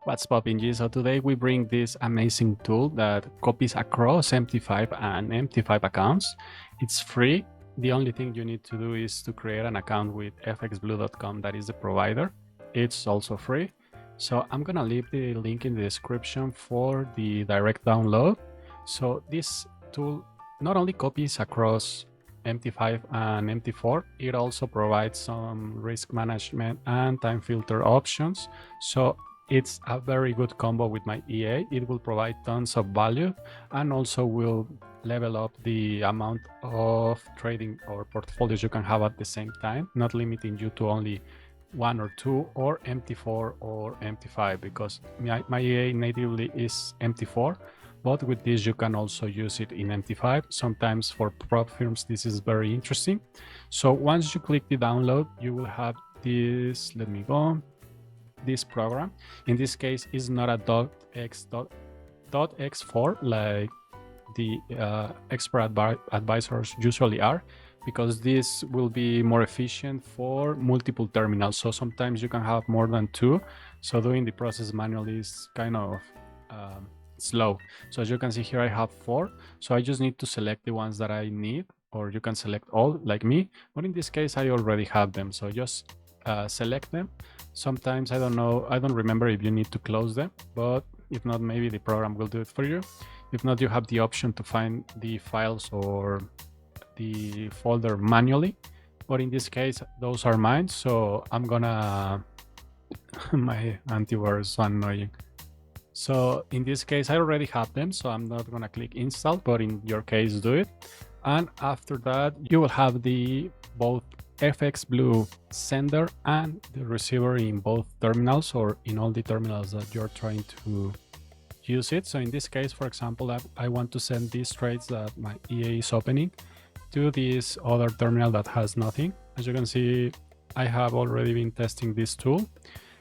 What's poppin', G? So today we bring this amazing tool that copies across MT5 and MT5 accounts. It's free. The only thing you need to do is to create an account with fxblue.com, that is the provider. It's also free. So I'm gonna leave the link in the description for the direct download. So this tool not only copies across MT5 and MT4, it also provides some risk management and time filter options. So it's a very good combo with my EA. It will provide tons of value and also will level up the amount of trading or portfolios you can have at the same time, not limiting you to only one or two or MT4 or MT5, because my EA natively is MT4, but with this you can also use it in MT5. Sometimes for prop firms this is very interesting. So once you click the download, you will have this, this program. In this case is not a .x4 like the expert advisors usually are, because this will be more efficient for multiple terminals. So sometimes you can have more than two, so doing the process manually is kind of slow. So as you can see here, I have 4, so I just need to select the ones that I need, or you can select all like me, but in this case I already have them, so just select them. Sometimes I don't remember if you need to close them, but if not, maybe the program will do it for you. If not, you have the option to find the files or the folder manually, but in this case those are mine, so I'm gonna my antivirus is so annoying. So in this case I already have them, so I'm not gonna click install, but in your case do it. And after that you will have the both FXBlue sender and the receiver in both terminals, or in all the terminals that you're trying to use it. So in this case, for example, I want to send these trades that my EA is opening to this other terminal that has nothing. As you can see, I have already been testing this tool.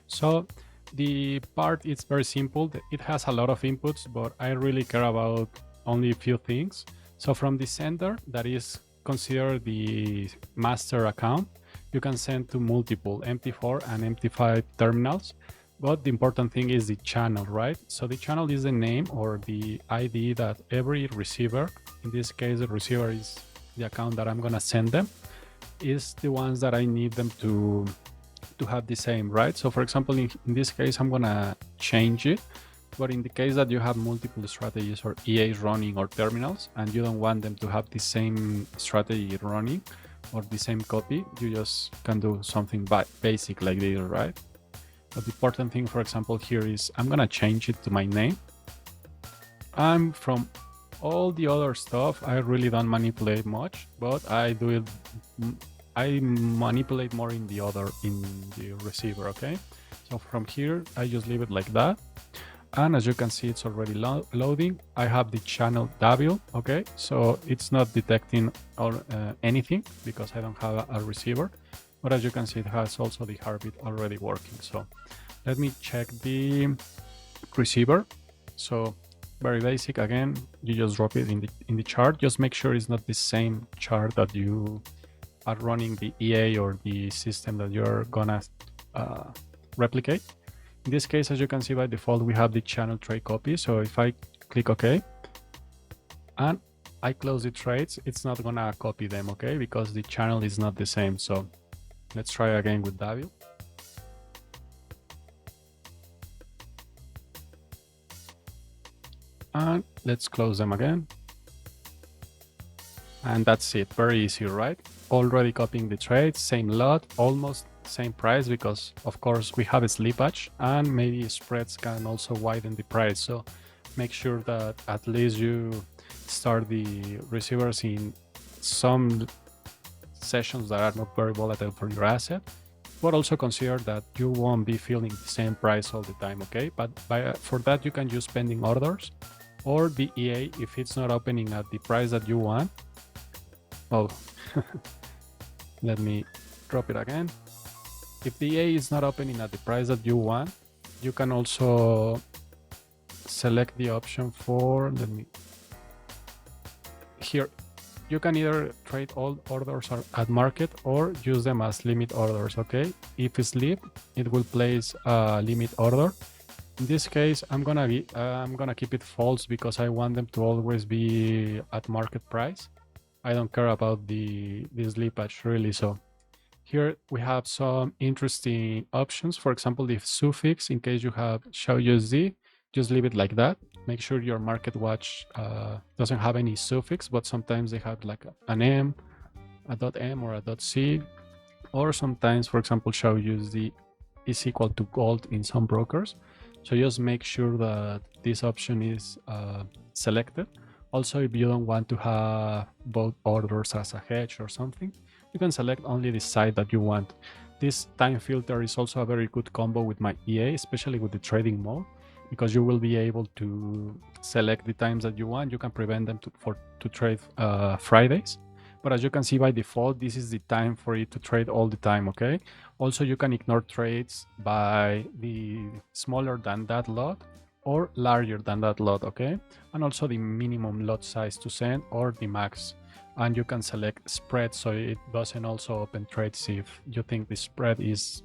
So the part is very simple. It has a lot of inputs, but I really care about only a few things. So from the sender, that is consider the master account, you can send to multiple MT4 and MT5 terminals, but the important thing is the channel, right? So the channel is the name or the ID that every receiver, in this case the receiver is the account that I'm gonna send them, is the ones that I need them to have the same, right? So for example, in this case I'm gonna change it, but in the case that you have multiple strategies or EAs running or terminals and you don't want them to have the same strategy running or the same copy, you just can do something basic like this, right? But the important thing, for example, here is I'm gonna change it to my name. And from all the other stuff, I really don't manipulate much, but I manipulate more in the receiver, okay? So from here, I just leave it like that. And as you can see, it's already loading. I have the channel W, okay? So it's not detecting anything because I don't have a receiver. But as you can see, it has also the heartbeat already working. So let me check the receiver. So very basic. Again, you just drop it in the chart. Just make sure it's not the same chart that you are running the EA or the system that you're gonna replicate. In this case, as you can see, by default, we have the channel trade copy. So if I click OK and I close the trades, it's not gonna copy them, okay? Because the channel is not the same. So let's try again with W. And let's close them again. And that's it. Very easy, right? Already copying the trades, same lot, almost same price, because of course we have a slippage and maybe spreads can also widen the price. So make sure that at least you start the receivers in some sessions that are not very volatile for your asset, but also consider that you won't be feeling the same price all the time, okay? But for that you can use pending orders or the EA if it's not opening at the price that you want. Oh, let me drop it again. If the EA is not opening at the price that you want, you can also select the option for, here, you can either trade all orders at market or use them as limit orders, okay? If it's sleep, it will place a limit order. In this case, I'm gonna keep it false because I want them to always be at market price. I don't care about the slippage really. So here we have some interesting options. For example, the suffix, in case you have show USD, just leave it like that. Make sure your market watch doesn't have any suffix, but sometimes they have like an M, a .m or a .c, or sometimes, for example, show USD is equal to gold in some brokers. So just make sure that this option is selected. Also, if you don't want to have both orders as a hedge or something, you can select only the side that you want. This time filter is also a very good combo with my EA, especially with the trading mode, because you will be able to select the times that you want. You can prevent them to trade Fridays. But as you can see by default, this is the time for it to trade all the time, okay? Also, you can ignore trades by the smaller than that lot or larger than that lot, okay? And also the minimum lot size to send or the max. And you can select spread, so it doesn't also open trades if you think the spread is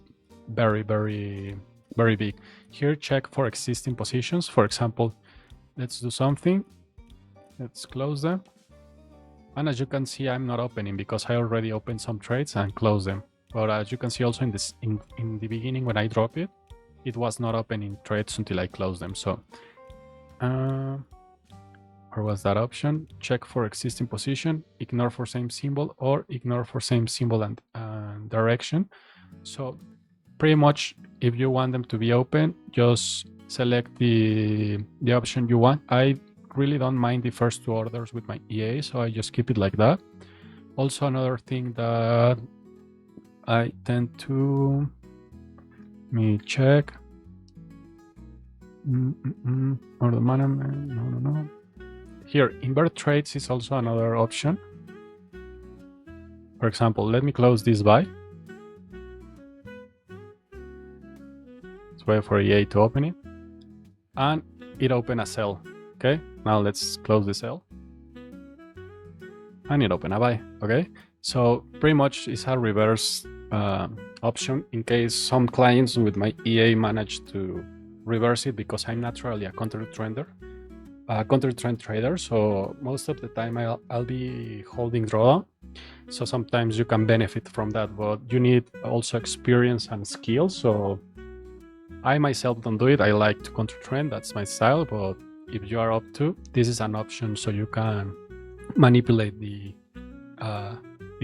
very, very, very big. Here, check for existing positions. For example, let's do something. Let's close them. And as you can see, I'm not opening because I already opened some trades and closed them. But as you can see also in the beginning when I drop it, it was not opening trades until I closed them. So, where was that option? Check for existing position, ignore for same symbol, or ignore for same symbol and direction. So pretty much if you want them to be open, just select the option you want. I really don't mind the first two orders with my EA, so I just keep it like that. Also, another thing that I tend to, let me check. Order management, no. Here, invert trades is also another option. For example, let me close this buy. Let's wait for EA to open it. And it opened a sell. Okay, now let's close the sell. And it opened a buy. Okay, so pretty much it's a reverse option in case some clients with my EA manage to reverse it, because I'm naturally a counter trend trader. So most of the time I'll be holding drawdown. So sometimes you can benefit from that, but you need also experience and skill. So I myself don't do it. I like to counter trend. That's my style. But if you are up to, this is an option, so you can manipulate the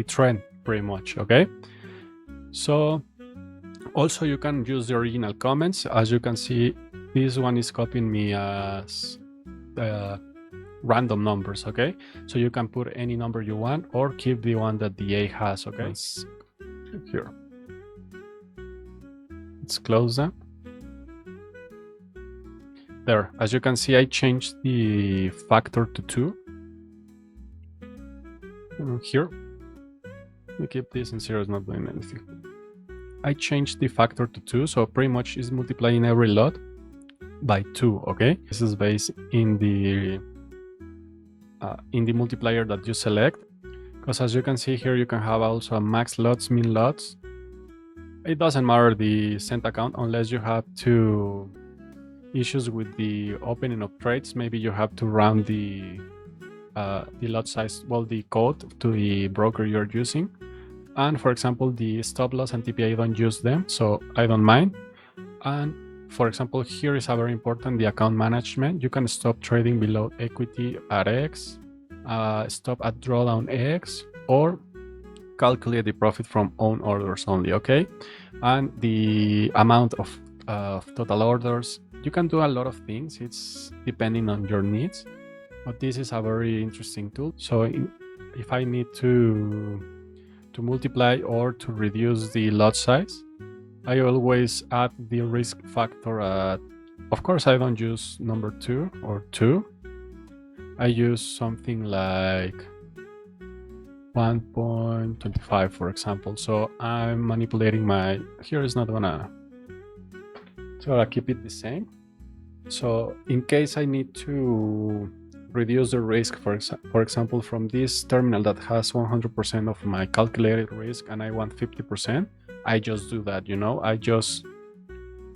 trend pretty much. Okay. So also you can use the original comments. As you can see, this one is copying me as random numbers. Okay, so you can put any number you want or keep the one that the A has. Okay, here, let's close that. There, as you can see, I changed the factor to 2. Here, we keep this and 0 is not doing anything. I changed the factor to 2, so pretty much is multiplying every lot by 2. Okay, this is based in the multiplier that you select, because as you can see here, you can have also max lots, min lots. It doesn't matter the cent account unless you have two issues with the opening of trades. Maybe you have to round the lot size, well, the code to the broker you're using. And for example, the stop loss and TP, I don't use them, so I don't mind. And for example, here is a very important, the account management. You can stop trading below equity at X, stop at drawdown X, or calculate the profit from own orders only. Okay, and the amount of total orders. You can do a lot of things. It's depending on your needs, but this is a very interesting tool. So if I need to multiply or to reduce the lot size, I always add the risk factor at, of course, I don't use number 2 or 2. I use something like 1.25, for example. So I'm manipulating my, here is not gonna, so I keep it the same. So in case I need to reduce the risk, for example, from this terminal that has 100% of my calculated risk and I want 50%, I just do that, you know, I just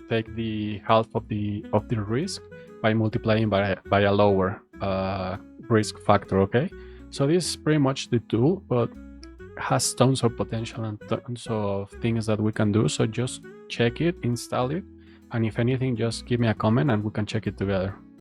take the half of the risk by multiplying by a lower risk factor. Okay, so this is pretty much the tool, but has tons of potential and tons of things that we can do. So just check it, install it, and if anything, just give me a comment and we can check it together.